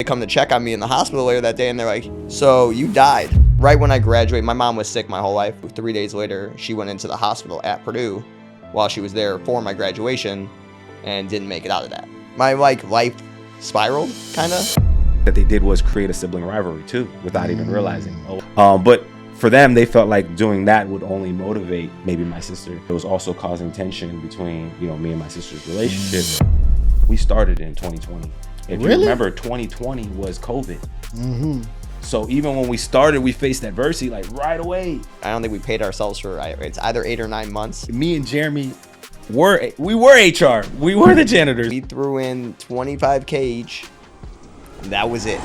come to check on me in the hospital later that day, and they're like, so you died. Right when I graduated, my mom was sick my whole life. 3 days later, she went into the hospital at Purdue while she was there for my graduation and didn't make it out of that. My life spiraled, kind of. That they did was create a sibling rivalry too, without even realizing. But for them, they felt like doing that would only motivate maybe my sister. It was also causing tension between, me and my sister's relationship. We started in 2020. If you remember, 2020 was COVID. Mm-hmm. So even when we started, we faced adversity like right away. I don't think we paid ourselves for, it's either 8 or 9 months. Me and Jeremy were HR. We were the janitors. We threw in $25K each. That was it.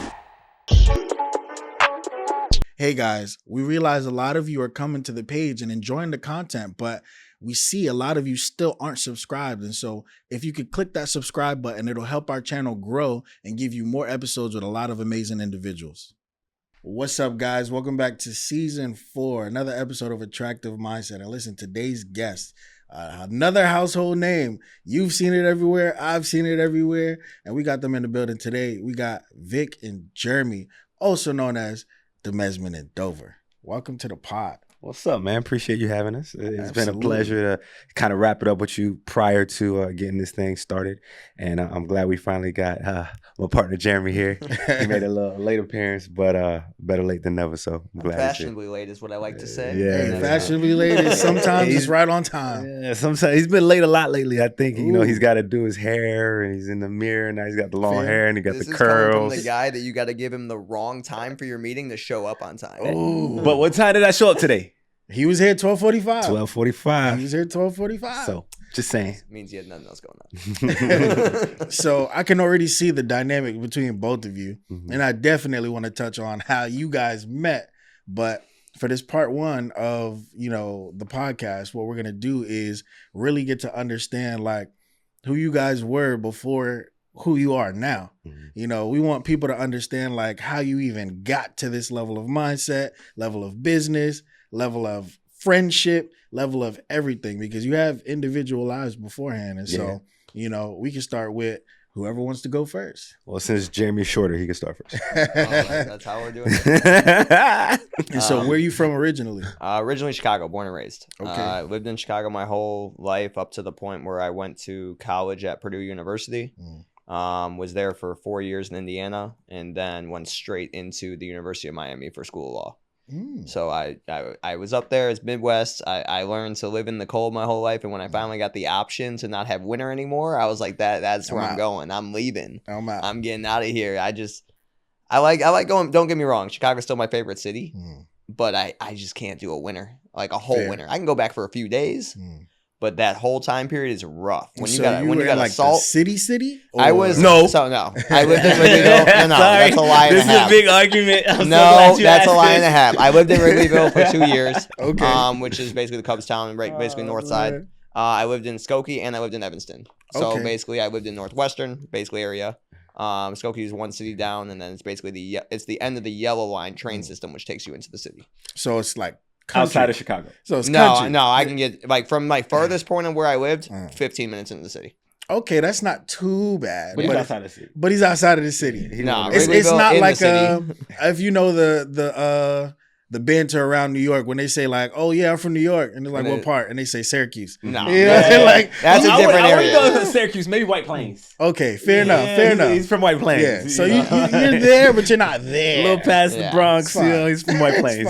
Hey guys, we realize a lot of you are coming to the page and enjoying the content, but we see a lot of you still aren't subscribed. And so if you could click that subscribe button, it'll help our channel grow and give you more episodes with a lot of amazing individuals. What's up, guys? Welcome back to season 4, another episode of Attractive Mindset. And listen, today's guest, another household name. You've seen it everywhere. I've seen it everywhere. And we got them in the building today. We got Vic and Jeremy, also known as Demesmin Dover. Welcome to the pod. What's up, man? Appreciate you having us. It's Absolutely. been a pleasure to kind of wrap it up with you prior to getting this thing started. And I'm glad we finally got my partner Jeremy here. He made a little late appearance, but better late than never. So I'm glad. Fashionably late is what I like to say. Yeah, Hey, fashionably late is sometimes he's right on time. Yeah, sometimes he's been late a lot lately. I think he's got to do his hair, and he's in the mirror. Now he's got the long hair, and he got this the is coming curls. from the guy that you got to give him the wrong time for your meeting to show up on time. Ooh. But what time did I show up today? He was here 12:45. 12:45. He was here 12:45. So just saying. Means you had nothing else going on. So I can already see the dynamic between both of you. Mm-hmm. And I definitely want to touch on how you guys met. But for this part 1 of, the podcast, what we're going to do is really get to understand like who you guys were before who you are now. Mm-hmm. We want people to understand like how you even got to this level of mindset, level of business, level of friendship, level of everything, because you have individual lives beforehand. And so, we can start with whoever wants to go first. Well, since Jeremy's shorter, he can start first. That's how we're doing it. And so where are you from originally? Originally Chicago, born and raised. Okay. Lived in Chicago my whole life up to the point where I went to college at Purdue University. Was there for 4 years in Indiana, and then went straight into the University of Miami for school of law. So I was up there as Midwest. I learned to live in the cold my whole life, and when I finally got the option to not have winter anymore, I was like, that's where I'm going. I'm leaving. I'm getting out of here. I like going. Don't get me wrong, Chicago's still my favorite city, but I just can't do a winter, like a whole winter. I can go back for a few days. But that whole time period is rough. When you got like assault, city. I was no. So no, I lived in Wrigleyville. No, that's a lie and a half. This is a big argument. No, that's a lie and a half. I lived in Wrigleyville for 2 years. Okay. Which is basically the Cubs town, right? Basically north side. I lived in Skokie and I lived in Evanston. So basically, I lived in Northwestern, basically area. Skokie is one city down, and then it's basically the end of the yellow line train system, which takes you into the city. So it's like country. Outside of Chicago. So it's country. No, I can get like from my farthest point of where I lived, 15 minutes into the city. Okay, that's not too bad. But he's outside of the city. But he's outside of the city. No, it's not like the if you know the banter around New York when they say like, "Oh yeah, I'm from New York," and they're like, "What part?" and they say Syracuse. No, like that's a different area. I would go to Syracuse, maybe White Plains. Okay, fair enough. He's from White Plains. Yeah, so you're there, but you're not there. A little past the Bronx. He's from White Plains.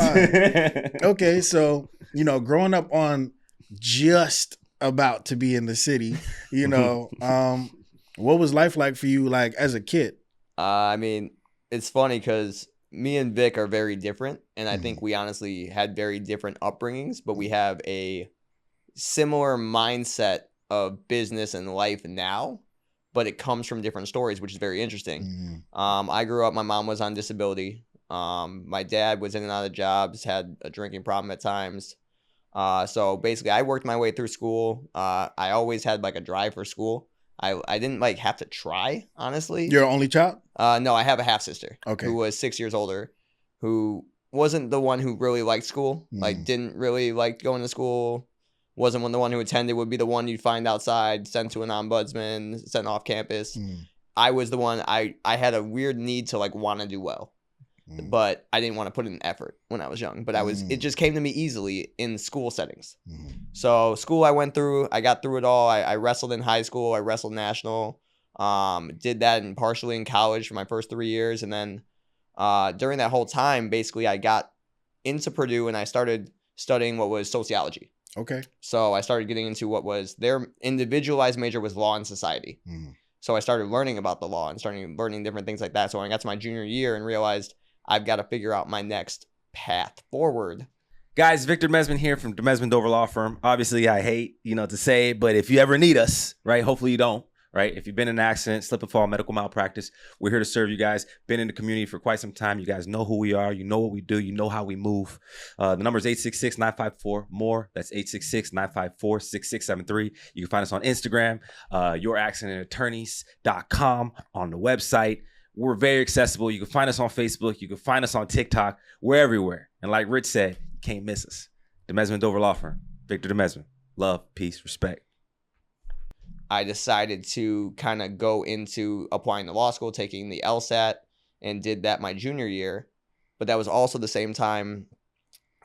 Okay, so growing up on just about to be in the city, what was life like for you, like as a kid? I mean, it's funny because me and Vic are very different, and I think we honestly had very different upbringings, but we have a similar mindset of business and life now, but it comes from different stories, which is very interesting. I grew up, my mom was on disability. My dad was in and out of jobs, had a drinking problem at times. So basically I worked my way through school. I always had like a drive for school. I didn't like have to try, honestly. You're an only child? No, I have a half sister who was 6 years older, who wasn't the one who really liked school, like didn't really like going to school, wasn't the one who attended, would be the one you'd find outside, sent to an ombudsman, sent off campus. I was the one, I had a weird need to like want to do well, but I didn't want to put in effort when I was young, but it just came to me easily in school settings. So school I went through, I got through it all. I wrestled in high school. I wrestled national, did that partially in college for my first 3 years. And then during that whole time, basically I got into Purdue and I started studying what was sociology. Okay. So I started getting into what was their individualized major was law and society. So I started learning about the law and starting learning different things like that. So when I got to my junior year and realized I've got to figure out my next path forward. Guys, Victor Demesmin here from Demesmin Dover Law Firm. Obviously, I hate, to say it, but if you ever need us, right, hopefully you don't, right? If you've been in an accident, slip and fall, medical malpractice, we're here to serve you guys. Been in the community for quite some time. You guys know who we are. You know what we do. You know how we move. The number is 866-954-MORE. That's 866-954-6673. You can find us on Instagram, youraccidentattorneys.com, on the website. We're very accessible. You can find us on Facebook. You can find us on TikTok. We're everywhere. And like Rich said, you can't miss us. Demesmin Dover Law Firm. Victor Demesmin. Love, peace, respect. I decided to kind of go into applying to law school, taking the LSAT, and did that my junior year. But that was also the same time.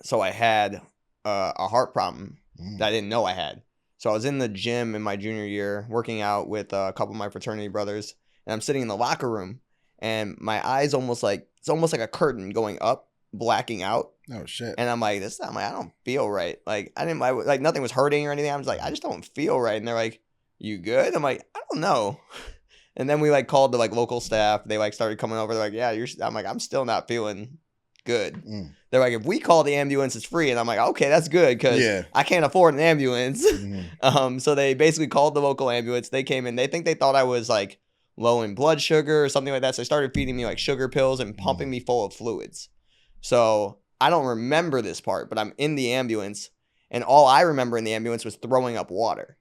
So I had a heart problem that I didn't know I had. So I was in the gym in my junior year working out with a couple of my fraternity brothers. And I'm sitting in the locker room. And my eyes it's almost like a curtain going up, blacking out. Oh shit! And I'm like, I don't feel right. Like like nothing was hurting or anything. I was like, I just don't feel right. And they're like, you good? I'm like, I don't know. And then we like called the like local staff. They like started coming over. They're like, yeah, I'm like, I'm still not feeling good. They're like, if we call the ambulance, it's free. And I'm like, okay, that's good because I can't afford an ambulance. So they basically called the local ambulance. They came in. They thought I was like low in blood sugar or something like that. So they started feeding me like sugar pills and pumping me full of fluids. So I don't remember this part, but I'm in the ambulance and all I remember in the ambulance was throwing up water.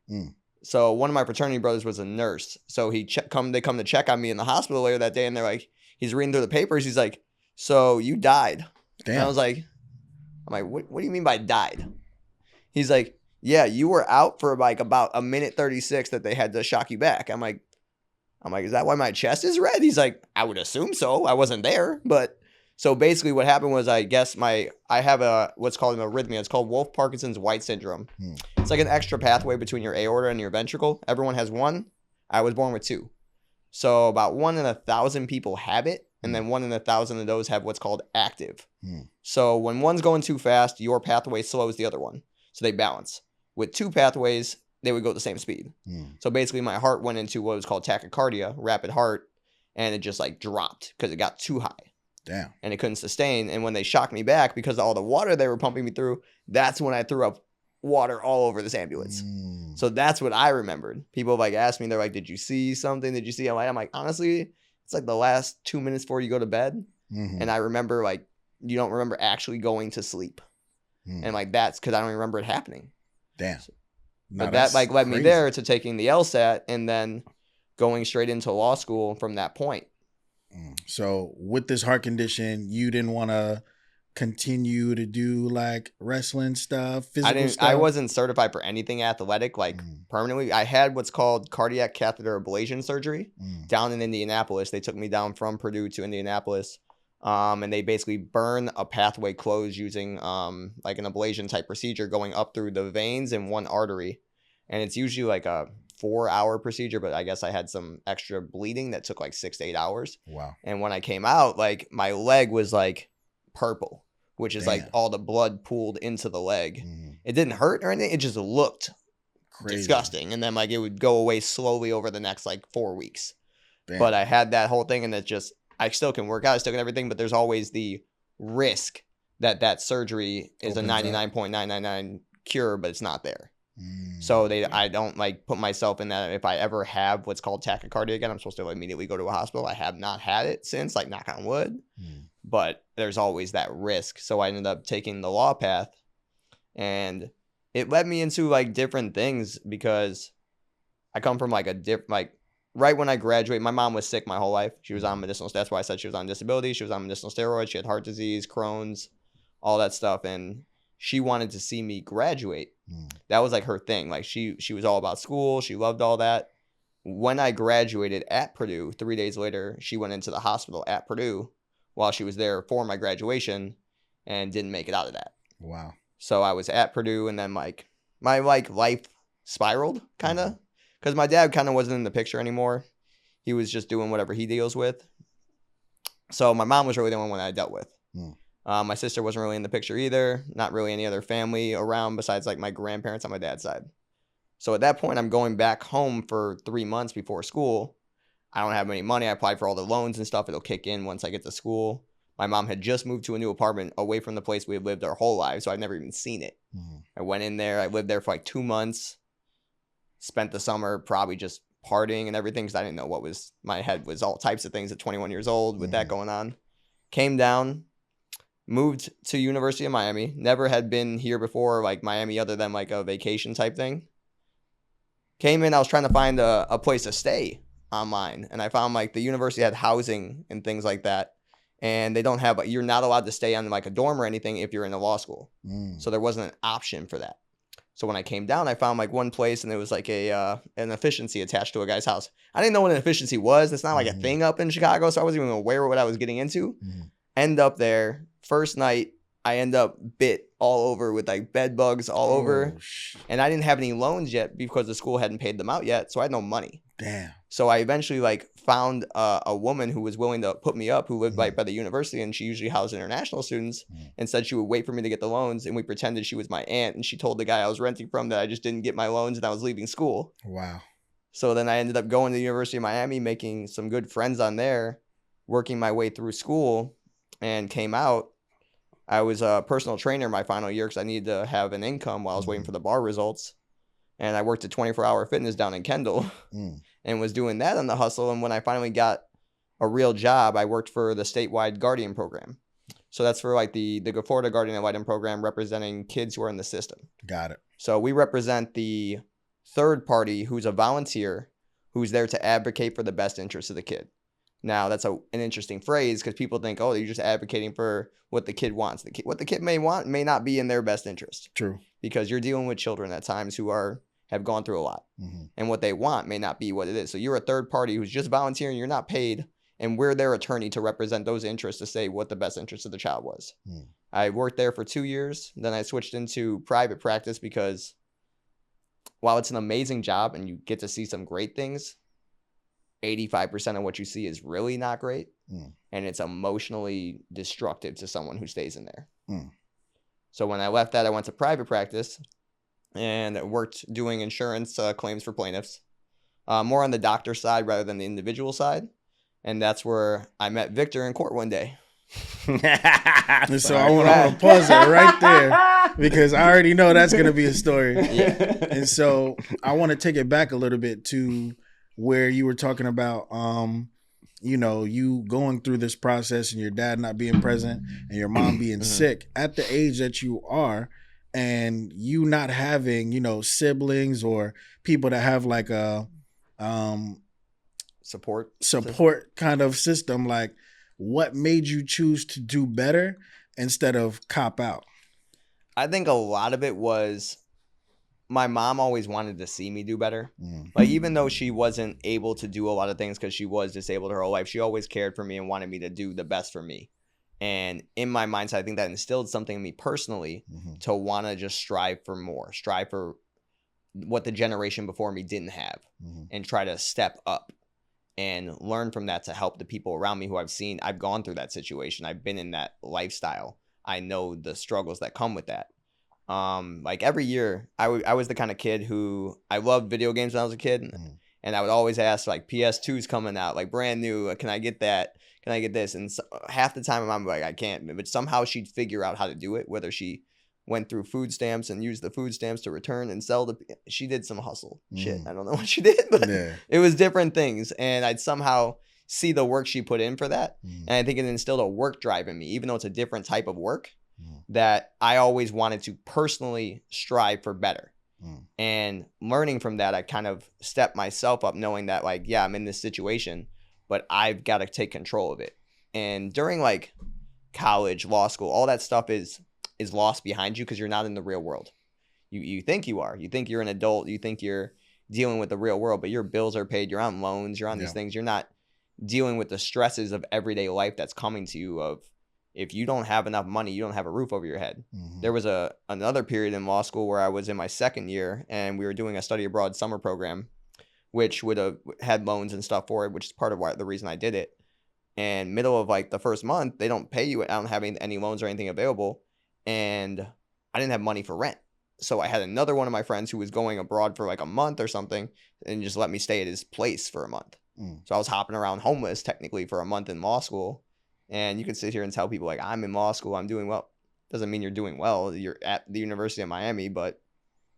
So one of my fraternity brothers was a nurse. So they come to check on me in the hospital later that day. And they're like, he's reading through the papers. He's like, so you died. Damn. And I'm like, what do you mean by died? He's like, yeah, you were out for like about a minute 36 that they had to shock you back. I'm like, is that why my chest is red? He's like, I would assume so. I wasn't there. But so basically what happened was I guess I have what's called an arrhythmia. It's called Wolff-Parkinson's White syndrome. It's like an extra pathway between your aorta and your ventricle. Everyone has one. I was born with two. So about 1 in 1,000 people have it. And then 1 in 1,000 of those have what's called active. So when one's going too fast, your pathway slows the other one. So they balance. With two pathways, they would go at the same speed. So basically my heart went into what was called tachycardia, rapid heart, and it just like dropped because it got too high. Damn. And it couldn't sustain. And when they shocked me back because of all the water they were pumping me through, that's when I threw up water all over this ambulance. So that's what I remembered. People like asked me, they're like, did you see something? Did you see? I'm like, honestly, it's like the last 2 minutes before you go to bed. And I remember like, you don't remember actually going to sleep. And like, that's because I don't remember it happening. Damn. But that like led me there to taking the LSAT and then going straight into law school from that point. So with this heart condition, you didn't want to continue to do like wrestling stuff, physical stuff? I wasn't certified for anything athletic, like permanently. I had what's called cardiac catheter ablation surgery down in Indianapolis. They took me down from Purdue to Indianapolis. And they basically burn a pathway closed using like an ablation type procedure going up through the veins in one artery. And it's usually like a 4-hour procedure, but I guess I had some extra bleeding that took like 6 to 8 hours. Wow. And when I came out, like my leg was like purple, which is like all the blood pooled into the leg. It didn't hurt or anything. It just looked disgusting. And then like it would go away slowly over the next like 4 weeks. Damn. But I had that whole thing and it just, I still can work out, I still can everything, but there's always the risk that surgery is a 99.999 cure, but it's not there. So I don't like put myself in that. If I ever have what's called tachycardia again, I'm supposed to immediately go to a hospital. I have not had it since, like knock on wood, but there's always that risk. So I ended up taking the law path and it led me into like different things because I come from like right when I graduated, my mom was sick my whole life. She was on medicinal. That's why I said she was on disability. She was on medicinal steroids. She had heart disease, Crohn's, all that stuff. And she wanted to see me graduate. That was like her thing. Like she was all about school. She loved all that. When I graduated at Purdue, 3 days later, she went into the hospital at Purdue while she was there for my graduation and didn't make it out of that. Wow. So I was at Purdue, and then like my like life spiraled kind of because my dad kind of wasn't in the picture anymore. He was just doing whatever he deals with. So my mom was really the only one I dealt with. My sister wasn't really in the picture either. Not really any other family around besides like my grandparents on my dad's side. So at that point, I'm going back home for 3 months before school. I don't have any money. I applied for all the loans and stuff. It'll kick in once I get to school. My mom had just moved to a new apartment away from the place we had lived our whole lives, so I'd never even seen it. I went in there. I lived there for like 2 months. Spent the summer probably just partying and everything because I didn't know what was. My head was all types of things at 21 years old with that going on. Came down, moved to University of Miami. Never had been here before, like Miami, other than like a vacation type thing. Came in, I was trying to find a place to stay online, and I found like the university had housing and things like that, and they don't have, you're not allowed to stay on like a dorm or anything if you're in a law school. So there wasn't an option for that. So when I came down, I found like one place, and it was like an efficiency attached to a guy's house. I didn't know what an efficiency was. It's not like a thing up in Chicago, so I wasn't even aware of what I was getting into. End up there, first night, I end up bit all over with like bed bugs all over. And I didn't have any loans yet because the school hadn't paid them out yet. So I had no money. Damn. So I eventually like found a woman who was willing to put me up, who lived right by the university, and she usually housed international students, and said she would wait for me to get the loans. And we pretended she was my aunt. And she told the guy I was renting from that I just didn't get my loans and I was leaving school. Wow. So then I ended up going to the University of Miami, making some good friends on there, working my way through school, and came out. I was a personal trainer my final year because I needed to have an income while I was waiting for the bar results. And I worked at 24-Hour Fitness down in Kendall and was doing that on the hustle. And when I finally got a real job, I worked for the statewide Guardian program. So that's for like the Florida Guardian Ad Litem program, representing kids who are in the system. Got it. So we represent the third party who's a volunteer who's there to advocate for the best interests of the kid. Now, that's an interesting phrase because people think, oh, you're just advocating for what the kid wants. What the kid may want may not be in their best interest. True. Because you're dealing with children at times who have gone through a lot. And what they want may not be what it is. So you're a third party who's just volunteering. You're not paid. And we're their attorney to represent those interests to say what the best interest of the child was. I worked there for 2 years. Then I switched into private practice because while it's an amazing job and you get to see some great things, 85% of what you see is really not great. And it's emotionally destructive to someone who stays in there. So when I left that, I went to private practice and worked doing insurance claims for plaintiffs, more on the doctor side rather than the individual side. And that's where I met Victor in court one day. So I want to pause it right there because I already know that's going to be a story. And so I want to take it back a little bit to where you were talking about, you going through this process and your dad not being present and your mom being sick at the age that you are, and you not having, siblings or people that have like a support kind of system. Like, what made you choose to do better instead of cop out? I think a lot of it was my mom always wanted to see me do better. Like, even though she wasn't able to do a lot of things because she was disabled her whole life, she always cared for me and wanted me to do the best for me. And in my mindset, I think that instilled something in me personally to want to just strive for more, strive for what the generation before me didn't have, and try to step up and learn from that to help the people around me who I've seen. I've gone through that situation. I've been in that lifestyle. I know the struggles that come with that. Like every year, I was the kind of kid who I loved video games when I was a kid, and I would always ask like PS2's coming out, like brand new. Can I get that? Can I get this? And so, half the time, my mom would be like, I can't. But somehow she'd figure out how to do it. Whether she went through food stamps and used the food stamps to return and sell she did some hustle shit. I don't know what she did, but it was different things, and I'd somehow see the work she put in for that, and I think it instilled a work drive in me, even though it's a different type of work. That I always wanted to personally strive for better. And learning from that, I kind of stepped myself up knowing that, like, yeah, I'm in this situation, but I've got to take control of it. And during like college, law school, all that stuff is lost behind you because you're not in the real world. You think you are. You think you're an adult. You think you're dealing with the real world, but your bills are paid, you're on loans, you're on these things, you're not dealing with the stresses of everyday life that's coming to you. Of if you don't have enough money, you don't have a roof over your head. There was another period in law school where I was in my second year and we were doing a study abroad summer program, which would have had loans and stuff for it, which is part of the reason I did it. And middle of like the first month, they don't pay you. I don't have any loans or anything available. And I didn't have money for rent. So I had another one of my friends who was going abroad for like a month or something and just let me stay at his place for a month. So I was hopping around homeless technically for a month in law school. And you can sit here and tell people like, I'm in law school, I'm doing well. Doesn't mean you're doing well. You're at the University of Miami, but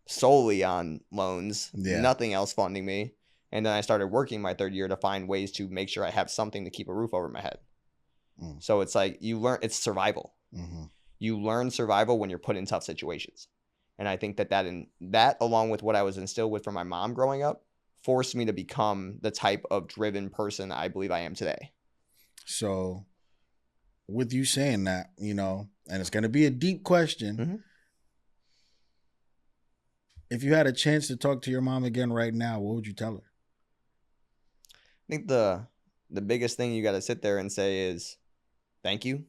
solely on loans, nothing else funding me. And then I started working my third year to find ways to make sure I have something to keep a roof over my head. So it's like you learn, it's survival. You learn survival when you're put in tough situations. And I think that along with what I was instilled with from my mom growing up, forced me to become the type of driven person I believe I am today. So with you saying that, you know, and it's going to be a deep question. If you had a chance to talk to your mom again right now, what would you tell her? I think the biggest thing you got to sit there and say is thank you.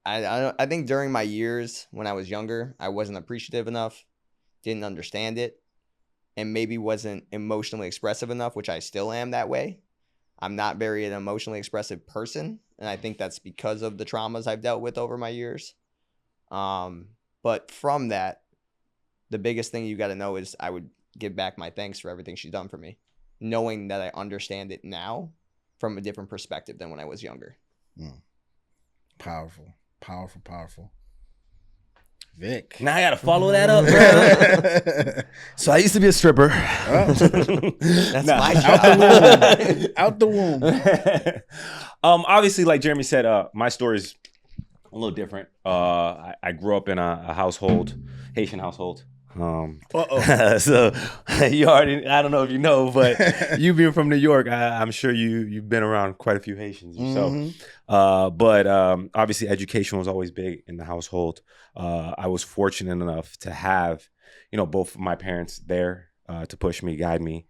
I think during my years when I was younger, I wasn't appreciative enough, didn't understand it, and maybe wasn't emotionally expressive enough, which I still am that way. I'm not very an emotionally expressive person, and I think that's because of the traumas I've dealt with over my years. But from that, the biggest thing you got to know is I would give back my thanks for everything she's done for me, knowing that I understand it now from a different perspective than when I was younger. Powerful. Powerful, powerful. Vic. Now I gotta follow that up, bro. So I used to be a stripper. That's my job. Out the womb. Obviously, like Jeremy said, my story is a little different. I grew up in a household, Haitian household. So you already, I don't know if you know, but you being from New York, I'm sure you've been around quite a few Haitians yourself. But obviously education was always big in the household. I was fortunate enough to have, you know, both of my parents there to push me, guide me.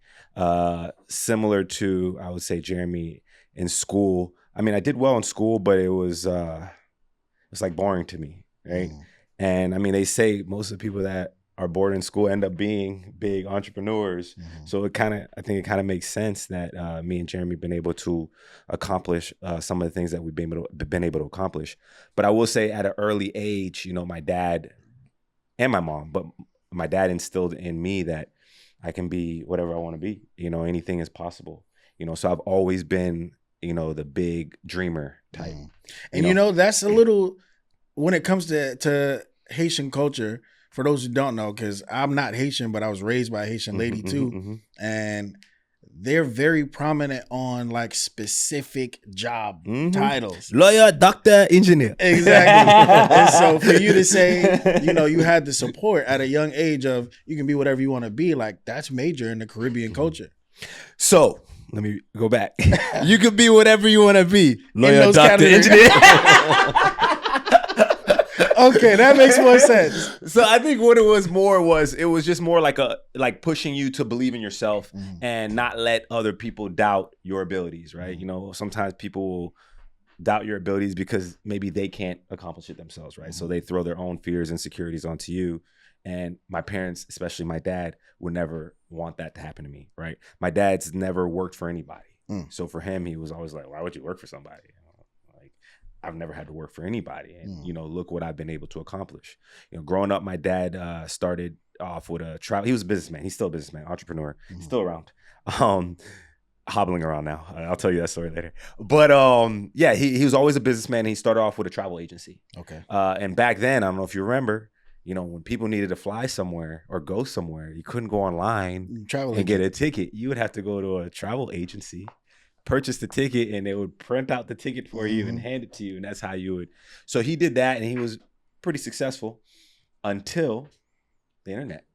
Similar to, I would say, Jeremy, in school. I mean, I did well in school, but it was like boring to me, right? And I mean, they say most of the people that are bored in school end up being big entrepreneurs. So I think it kind of makes sense that me and Jeremy been able to accomplish some of the things that we've been able to accomplish. But I will say at an early age, you know, my dad and my mom, but my dad instilled in me that I can be whatever I want to be. You know, anything is possible. You know, so I've always been, you know, the big dreamer type. And you know, that's a little, when it comes to Haitian culture, for those who don't know, because I'm not Haitian, but I was raised by a Haitian lady too. And they're very prominent on like specific job titles. Lawyer, doctor, engineer. Exactly. And so for you to say, you know, you had the support at a young age of you can be whatever you want to be, like that's major in the Caribbean culture. So let me go back. You could be whatever you want to be. Lawyer, doctor, categories. engineer. Okay, that makes more sense. So I think what it was just more like pushing you to believe in yourself and not let other people doubt your abilities, right? You know, sometimes people will doubt your abilities because maybe they can't accomplish it themselves, right? So they throw their own fears and insecurities onto you. And my parents, especially my dad, would never want that to happen to me, right? My dad's never worked for anybody. So for him, he was always like, why would you work for somebody? I've never had to work for anybody. And, you know, look what I've been able to accomplish. You know, growing up, my dad started off with a travel. He was a businessman. He's still a businessman, entrepreneur, still around, hobbling around now. I'll tell you that story later. But yeah, he was always a businessman. He started off with a travel agency. Okay. And back then, I don't know if you remember, you know, when people needed to fly somewhere or go somewhere, you couldn't go online and get a ticket. You would have to go to a travel agency, purchase the ticket, and they would print out the ticket for you and hand it to you, and that's how you would. So he did that, and he was pretty successful until the internet,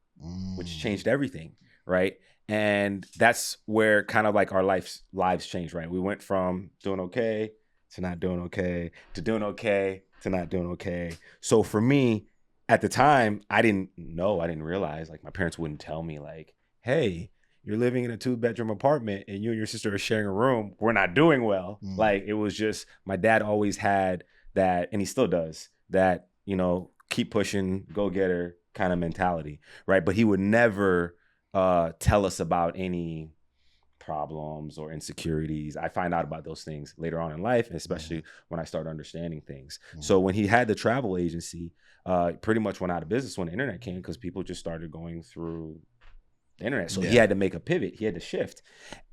which changed everything, right? And that's where kind of like our lives changed, right? We went from doing okay to not doing okay to doing okay to not doing okay. So for me, at the time, I didn't realize, like, my parents wouldn't tell me, like, hey, you're living in a 2-bedroom apartment and you and your sister are sharing a room. We're not doing well. Like, it was just, my dad always had that, and he still does, that, keep pushing, go getter kind of mentality, right? But he would never tell us about any problems or insecurities. I find out about those things later on in life, and especially when I start understanding things. So when he had the travel agency, pretty much went out of business when the internet came, because people just started going through the internet. So he had to make a pivot. He had to shift.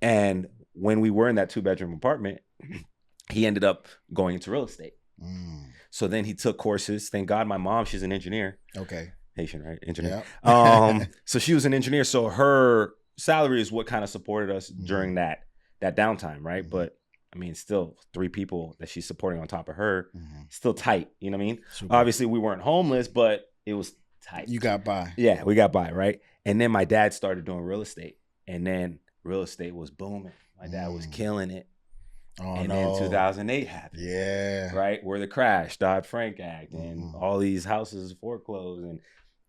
And when we were in that 2-bedroom apartment, he ended up going into real estate. So then he took courses. Thank God my mom, she's an engineer. Okay. Haitian, right? Engineer. Yep. So she was an engineer. So her salary is what kind of supported us during that downtime, right? But I mean, still 3 people that she's supporting on top of her, still tight. You know what I mean? Super. Obviously, we weren't homeless, but it was tight. You got by. Yeah, we got by, right? And then my dad started doing real estate, and then real estate was booming. My dad was killing it. Oh, and no. then 2008 happened. Yeah. Right? Where the crash, Dodd-Frank Act, and all these houses foreclosed, and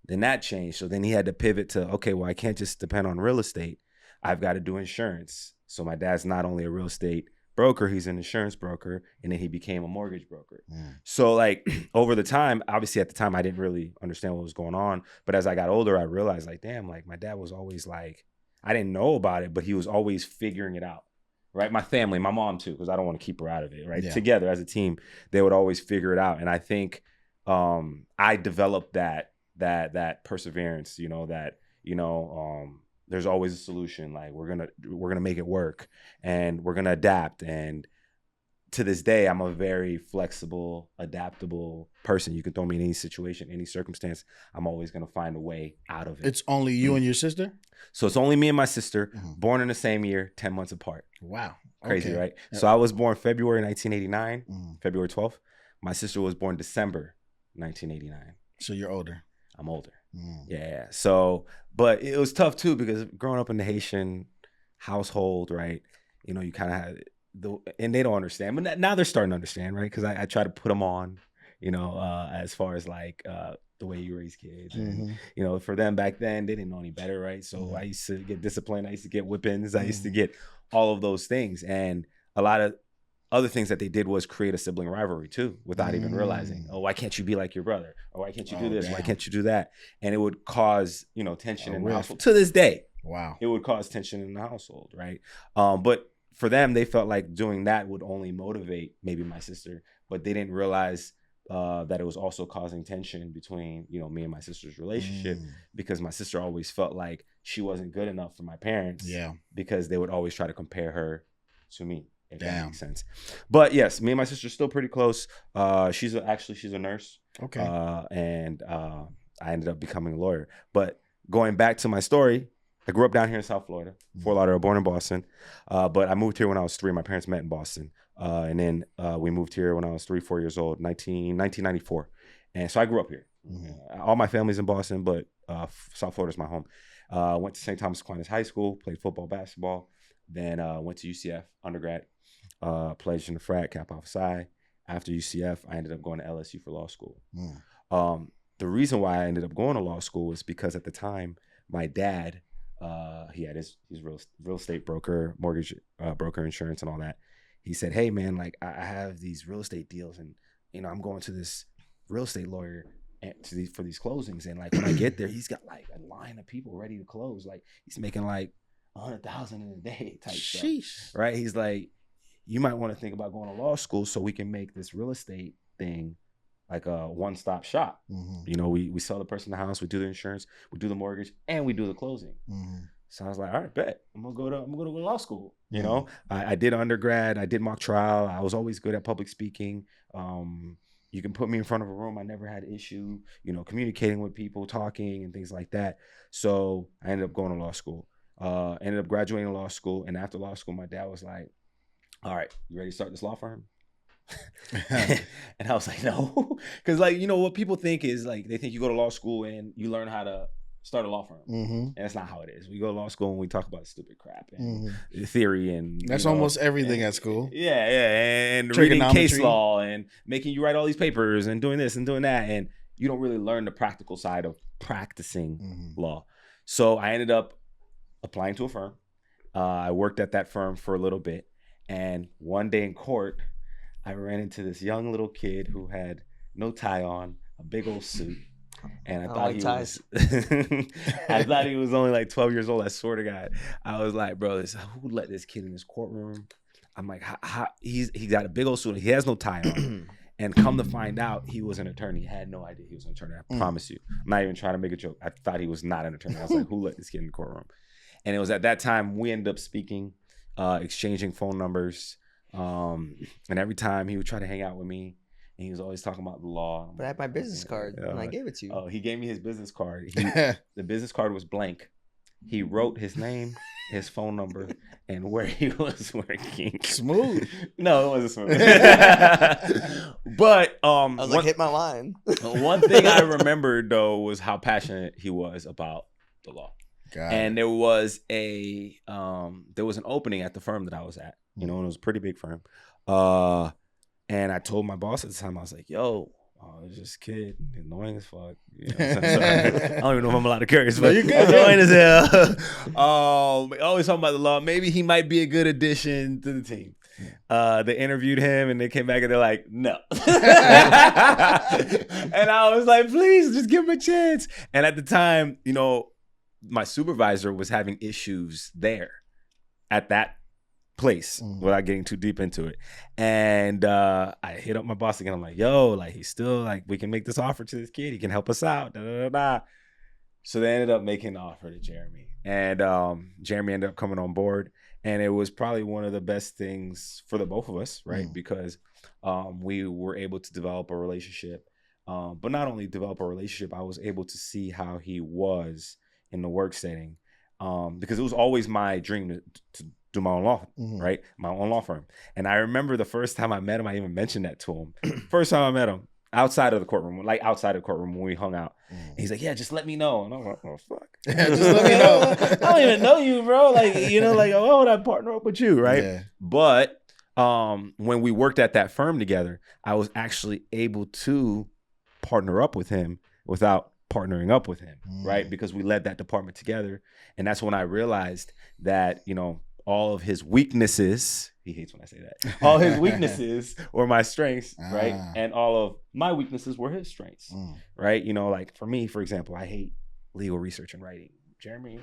then that changed. So then he had to pivot to, okay, well, I can't just depend on real estate. I've got to do insurance. So my dad's not only a real estate broker, he's an insurance broker, and then he became a mortgage broker. So like over the time, obviously at the time I didn't really understand what was going on, but as I got older, I realized, like, damn, like my dad was always like, I didn't know about it, but he was always figuring it out. Right, my family, my mom too, because I don't want to keep her out of it. Right, together as a team, they would always figure it out, and I think I developed that perseverance. There's always a solution. Like we're gonna make it work, and we're gonna adapt. And to this day, I'm a very flexible, adaptable person. You can throw me in any situation, any circumstance. I'm always gonna find a way out of it. It's only you and your sister? So it's only me and my sister, born in the same year, 10 months apart. Wow. Crazy, right? So I was born February 1989, February 12th. My sister was born December 1989. So you're older. I'm older. Yeah. So, but it was tough too, because growing up in the Haitian household, right? You kind of had and they don't understand, but now they're starting to understand, right? Because I try to put them on, as far as like the way you raise kids. And, for them back then, they didn't know any better, right? So I used to get disciplined. I used to get whippings. I used to get all of those things. And a lot of other things that they did was create a sibling rivalry too, without even realizing, oh, why can't you be like your brother? Or why can't you do this? Damn. Why can't you do that? And it would cause, tension in the household. To this day, wow, it would cause tension in the household, right? But for them, they felt like doing that would only motivate maybe my sister, but they didn't realize that it was also causing tension between, me and my sister's relationship, because my sister always felt like she wasn't good enough for my parents, because they would always try to compare her to me, if that makes sense. But yes, me and my sister are still pretty close. She's a nurse. Okay. And I ended up becoming a lawyer. But going back to my story, I grew up down here in South Florida, Fort Lauderdale, born in Boston. But I moved here when I was 3. My parents met in Boston. And then we moved here when I was 3-4 years old, 1994. And so I grew up here. All my family's in Boston, but South Florida's my home. Went to St. Thomas Aquinas High School, played football, basketball. Then went to UCF, undergrad, pledged in the frat, Kappa Alpha Psi. After UCF, I ended up going to LSU for law school. The reason why I ended up going to law school was because at the time, my dad, he had his real estate broker, mortgage broker, insurance, and all that. He said, hey, man, like I have these real estate deals, and, I'm going to this real estate lawyer for these closings. And like when I get there, he's got like a line of people ready to close. Like he's making like 100,000 in a day type stuff, right? He's like, you might want to think about going to law school so we can make this real estate thing like a one-stop shop. We sell the person the house, we do the insurance, we do the mortgage, and we do the closing. So I was like, all right, bet. I'm gonna go to law school. I did undergrad, I did mock trial. I was always good at public speaking. You can put me in front of a room. I never had an issue, communicating with people, talking and things like that. So I ended up going to law school. Ended up graduating law school. And after law school, my dad was like, all right, you ready to start this law firm? And I was like, no. Because like, what people think is like, they think you go to law school and you learn how to start a law firm. And that's not how it is. We go to law school and we talk about stupid crap and theory, and that's almost everything at school. Yeah. And reading case law and making you write all these papers and doing this and doing that. And you don't really learn the practical side of practicing law. So I ended up applying to a firm. I worked at that firm for a little bit. And one day in court, I ran into this young little kid who had no tie on, a big old suit. And I thought he was I thought he was only like 12 years old. I swear to God. I was like, bro, who let this kid in this courtroom? I'm like, he got a big old suit. He has no tie on. And come to find out, he was an attorney. I had no idea he was an attorney. I promise you. I'm not even trying to make a joke. I thought he was not an attorney. I was like, who let this kid in the courtroom? And it was at that time we ended up speaking, exchanging phone numbers. And every time he would try to hang out with me, and he was always talking about the law. But I had my business card, and I gave it to you. Oh, he gave me his business card. The business card was blank. He wrote his name, his phone number, and where he was working. Smooth. No, it wasn't smooth. But I was like, hit my line. One thing I remembered though was how passionate he was about the law. And there was an opening at the firm that I was at, and it was a pretty big firm. And I told my boss at the time, I was like, yo, it's just a kid, annoying as fuck. You know what I'm saying? I don't even know if I'm allowed to curse, but you're good, annoying as hell. Always talking about the law. Maybe he might be a good addition to the team. They interviewed him and they came back and they're like, no. And I was like, please, just give him a chance. And at the time, my supervisor was having issues there at that place without getting too deep into it. And I hit up my boss again. I'm like, yo, like he's still like, we can make this offer to this kid. He can help us out. Da, da, da, da. So they ended up making the offer to Jeremy. And Jeremy ended up coming on board. And it was probably one of the best things for the both of us, right? Because we were able to develop a relationship. But not only develop a relationship, I was able to see how he was in the work setting. Because it was always my dream to do my own law, right? My own law firm. And I remember the first time I met him, I even mentioned that to him. First time I met him, outside of the courtroom when we hung out. And he's like, yeah, just let me know. And I'm like, oh, fuck. Just let me know. I don't even know you, bro. Like, like, oh, would I partner up with you, right? Yeah. But when we worked at that firm together, I was actually able to partner up with him without partnering up with him, right? Because we led that department together. And that's when I realized that, all of his weaknesses, he hates when I say that, all his weaknesses were my strengths, right? And all of my weaknesses were his strengths, right? Like for me, for example, I hate legal research and writing. Jeremy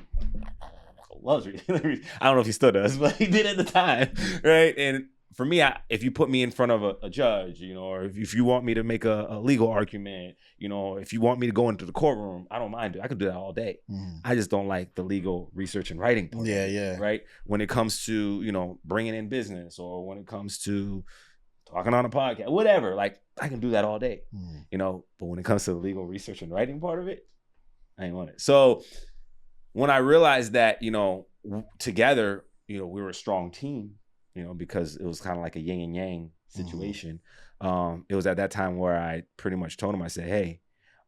loves reading. I don't know if he still does, but he did at the time, right? And for me, if you put me in front of a judge, or if you want me to make a legal argument, if you want me to go into the courtroom, I don't mind it. I could do that all day. I just don't like the legal research and writing part. Yeah. Right? When it comes to, bringing in business, or when it comes to talking on a podcast, whatever, like I can do that all day, but when it comes to the legal research and writing part of it, I ain't want it. So when I realized that, together, we were a strong team, because it was kind of like a yin and yang situation. It was at that time where I pretty much told him, I said, hey,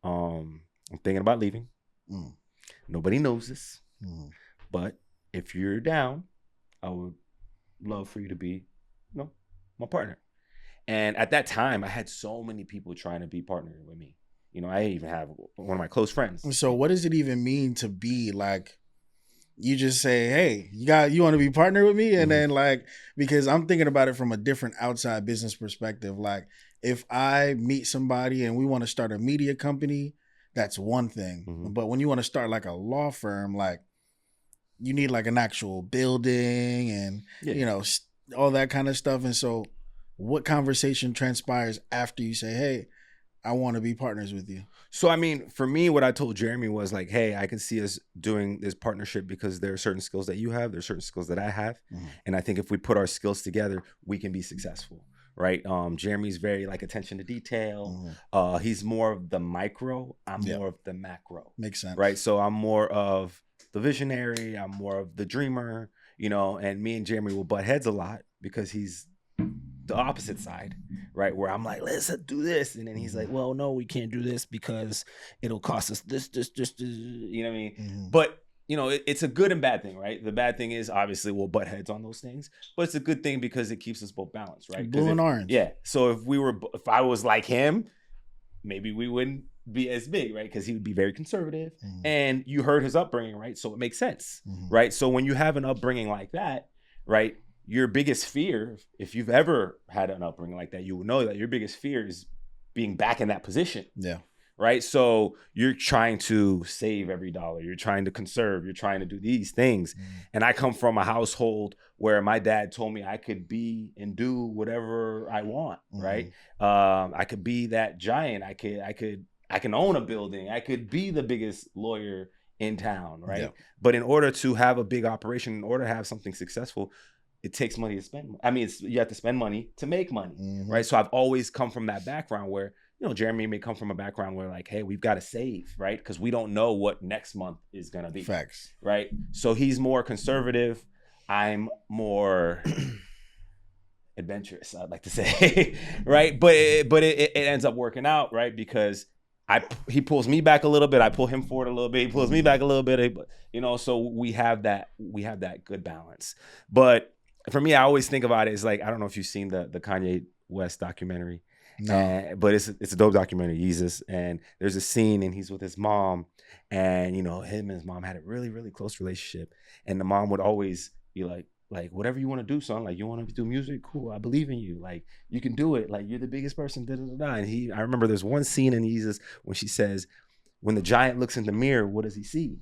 I'm thinking about leaving. Nobody knows this, but if you're down, I would love for you to be, my partner. And at that time, I had so many people trying to be partnering with me. I even have one of my close friends. So what does it even mean to be like, you just say, hey, you want to be partner with me? And then like, because I'm thinking about it from a different outside business perspective. Like if I meet somebody and we want to start a media company, that's one thing. But when you want to start like a law firm, like you need like an actual building and, all that kind of stuff. And so what conversation transpires after you say, hey, I want to be partners with you? So, I mean, for me, what I told Jeremy was like, hey, I can see us doing this partnership because there are certain skills that you have. There's certain skills that I have. And I think if we put our skills together, we can be successful, right? Jeremy's very like attention to detail. He's more of the micro. I'm more of the macro. Makes sense. Right? So I'm more of the visionary. I'm more of the dreamer, and me and Jeremy will butt heads a lot because he's the opposite side, right? Where I'm like, let's do this. And then he's like, well, no, we can't do this because it'll cost us this, you know what I mean? But, it's a good and bad thing, right? The bad thing is obviously we'll butt heads on those things, but it's a good thing because it keeps us both balanced, right? Blue and orange. Yeah. So if I was like him, maybe we wouldn't be as big, right? Because he would be very conservative. And you heard his upbringing, right? So it makes sense, right? So when you have an upbringing like that, right, your biggest fear, if you've ever had an upbringing like that, you will know that your biggest fear is being back in that position. Yeah. Right. So you're trying to save every dollar. You're trying to conserve. You're trying to do these things. And I come from a household where my dad told me I could be and do whatever I want. Right. I could be that giant. I can own a building. I could be the biggest lawyer in town. Right. Yeah. But in order to have a big operation, in order to have something successful, it takes money to spend. I mean, you have to spend money to make money. Right. So I've always come from that background where, you know, Jeremy may come from a background where like, hey, we've got to save, right? Because we don't know what next month is going to be. Facts. Right? So he's more conservative. I'm more adventurous, I'd like to say, right? But it ends up working out, right? Because he pulls me back a little bit. I pull him forward a little bit. He pulls me back a little bit. You know, so we have that good balance. But for me, I always think about it as like, I don't know if you've seen the Kanye West documentary. No. But it's a dope documentary, Jesus. And there's a scene and he's with his mom, and you know, him and his mom had a really, really close relationship. And the mom would always be like whatever you want to do, son. Like, you want to do music, cool. I believe in you. Like, you can do it. Like, you're the biggest person. Da, da, da, da. And I remember there's one scene in Jesus when she says, when the giant looks in the mirror, what does he see?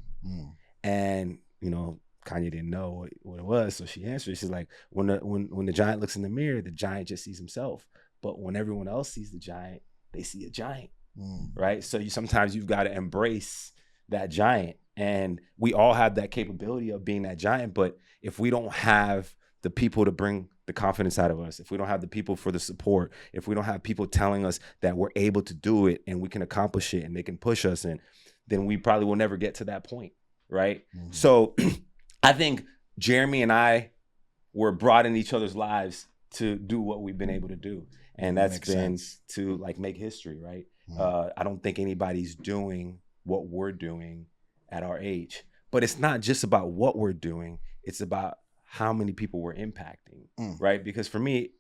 And you know, Kanye didn't know what it was, so she answered. She's like, when the giant looks in the mirror, the giant just sees himself. But when everyone else sees the giant, they see a giant, right? So sometimes you've got to embrace that giant. And we all have that capability of being that giant. But if we don't have the people to bring the confidence out of us, if we don't have the people for the support, if we don't have people telling us that we're able to do it and we can accomplish it and they can push us in, then we probably will never get to that point, right? So I think Jeremy and I were brought in each other's lives to do what we've been able to do. And that's been to like make history, right? I don't think anybody's doing what we're doing at our age. But it's not just about what we're doing. It's about how many people we're impacting, right? Because for me,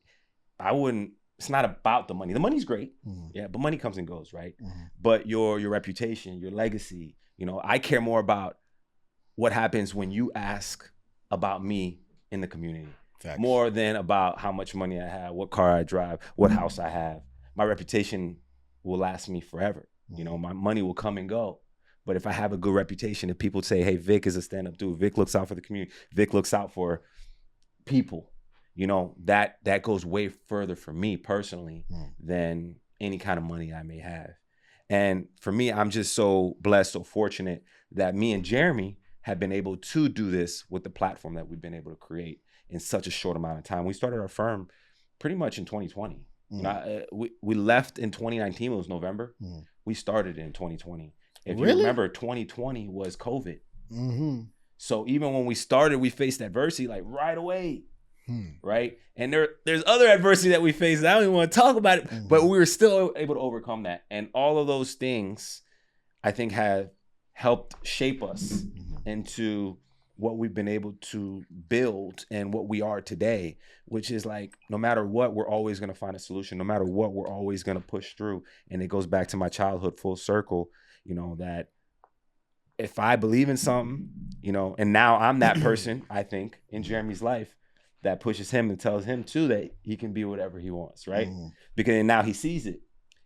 it's not about the money. The money's great, yeah, but money comes and goes, right? But your reputation, your legacy, you know, I care more about what happens when you ask about me in the community. Facts. More than about how much money I have, what car I drive, what house I have. My reputation will last me forever. You know, my money will come and go. But if I have a good reputation, if people say, hey, Vic is a stand-up dude, Vic looks out for the community, Vic looks out for people, you know, that goes way further for me personally than any kind of money I may have. And for me, I'm just so blessed, so fortunate that me and Jeremy have been able to do this with the platform that we've been able to create in such a short amount of time. We started our firm pretty much in 2020. We left in 2019, it was November. We started in 2020. If you remember, 2020 was COVID. So even when we started, we faced adversity like right away, right? And there's other adversity that we faced. I don't even want to talk about it, but we were still able to overcome that. And all of those things, I think, have helped shape us into what we've been able to build and what we are today, which is like, no matter what, we're always going to find a solution. No matter what, we're always going to push through. And it goes back to my childhood full circle, you know, that if I believe in something, you know, and now I'm that person, I think, in Jeremy's life that pushes him and tells him too that he can be whatever he wants, right? Because now he sees it.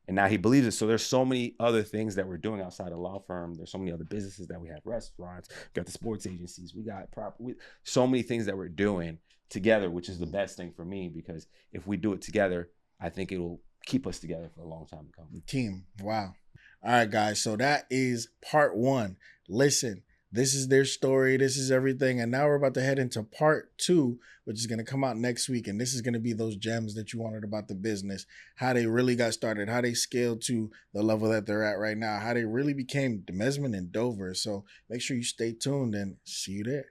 And now he believes it. So there's so many other things that we're doing outside of law firm. There's so many other businesses that we have, restaurants, we got the sports agencies, we got so many things that we're doing together, which is the best thing for me, because if we do it together, I think it'll keep us together for a long time to come. Team. Wow. All right, guys. So that is part one. Listen, this is their story. This is everything. And now we're about to head into part two, which is going to come out next week. And this is going to be those gems that you wanted about the business, how they really got started, how they scaled to the level that they're at right now, how they really became Demesmin Dover. So make sure you stay tuned and see you there.